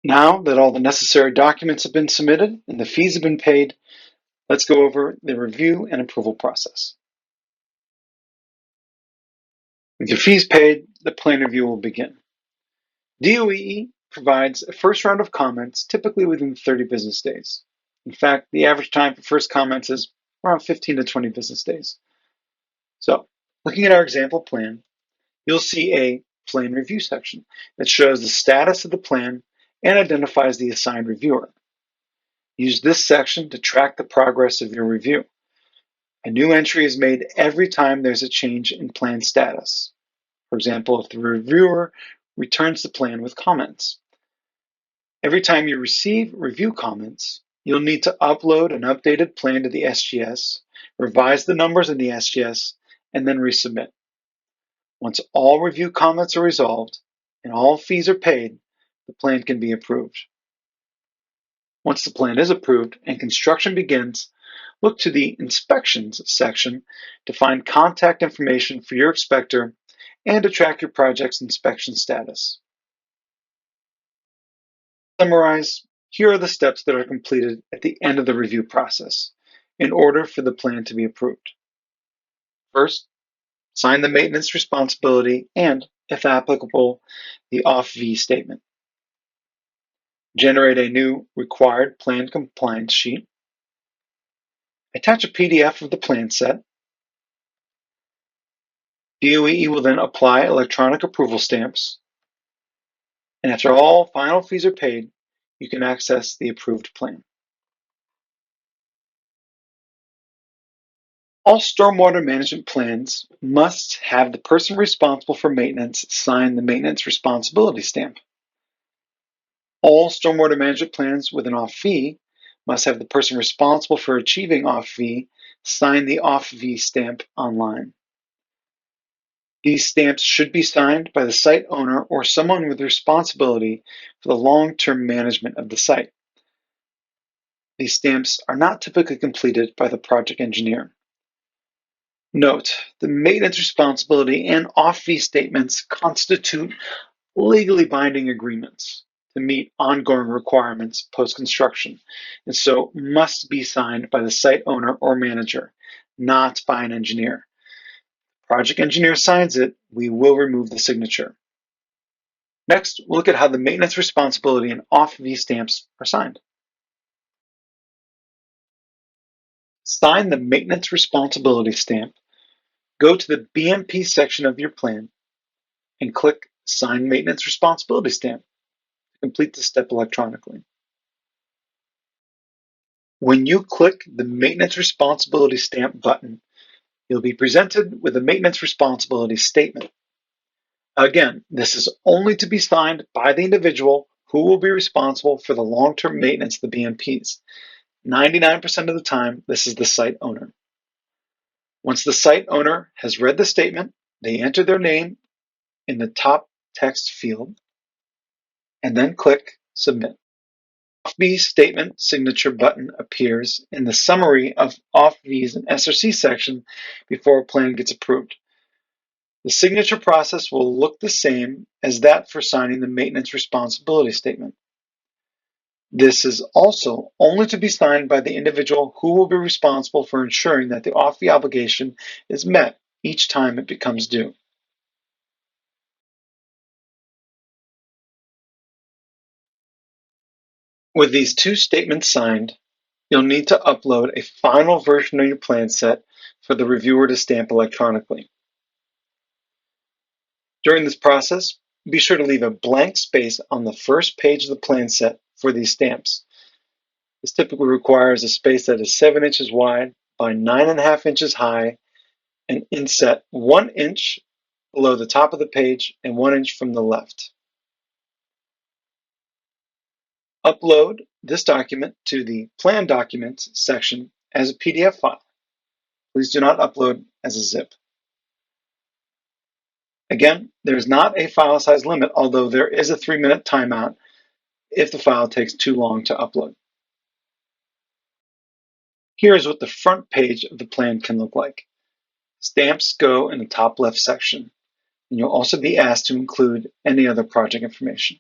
Now that all the necessary documents have been submitted and the fees have been paid, let's go over the review and approval process. With your fees paid, the plan review will begin. DOEE provides a first round of comments, typically within 30 business days. In fact, the average time for first comments is around 15 to 20 business days. So, looking at our example plan, you'll see a plan review section that shows the status of the plan and identifies the assigned reviewer. Use this section to track the progress of your review. A new entry is made every time there's a change in plan status. For example, if the reviewer returns the plan with comments. Every time you receive review comments, you'll need to upload an updated plan to the SGS, revise the numbers in the SGS, and then resubmit. Once all review comments are resolved and all fees are paid, the plan can be approved. Once the plan is approved and construction begins, look to the Inspections section to find contact information for your inspector and to track your project's inspection status. To summarize, here are the steps that are completed at the end of the review process in order for the plan to be approved. First, sign the maintenance responsibility and, if applicable, the Offv Statement. Generate a new required plan compliance sheet. Attach a PDF of the plan set. DOEE will then apply electronic approval stamps. And after all final fees are paid, you can access the approved plan. All stormwater management plans must have the person responsible for maintenance sign the maintenance responsibility stamp. All stormwater management plans with an Offv must have the person responsible for achieving Offv sign the Offv stamp online. These stamps should be signed by the site owner or someone with responsibility for the long-term management of the site. These stamps are not typically completed by the project engineer. Note, the maintenance responsibility and Offv statements constitute legally binding agreements to meet ongoing requirements post-construction, and so must be signed by the site owner or manager, not by an engineer. Project engineer signs it, we will remove the signature. Next, we'll look at how the maintenance responsibility and Offv stamps are signed. Sign the maintenance responsibility stamp. Go to the BMP section of your plan and click Sign Maintenance Responsibility Stamp to complete the step electronically. When you click the Maintenance Responsibility Stamp button, you'll be presented with a Maintenance Responsibility Statement. Again, this is only to be signed by the individual who will be responsible for the long-term maintenance of the BMPs. 99% of the time, this is the site owner. Once the site owner has read the statement, they enter their name in the top text field and then click Submit. Offv Statement Signature button appears in the Summary of Offv's and SRC section before a plan gets approved. The signature process will look the same as that for signing the Maintenance Responsibility Statement. This is also only to be signed by the individual who will be responsible for ensuring that the Offv obligation is met each time it becomes due. With these two statements signed, you'll need to upload a final version of your plan set for the reviewer to stamp electronically. During this process, be sure to leave a blank space on the first page of the plan set for these stamps. This typically requires a space that is 7 inches wide by 9.5 inches high and inset 1 inch below the top of the page and 1 inch from the left. Upload this document to the Plan Documents section as a PDF file. Please do not upload as a zip. Again, there is not a file size limit, although there is a 3-minute timeout if the file takes too long to upload. Here's what the front page of the plan can look like. Stamps go in the top left section, and you'll also be asked to include any other project information.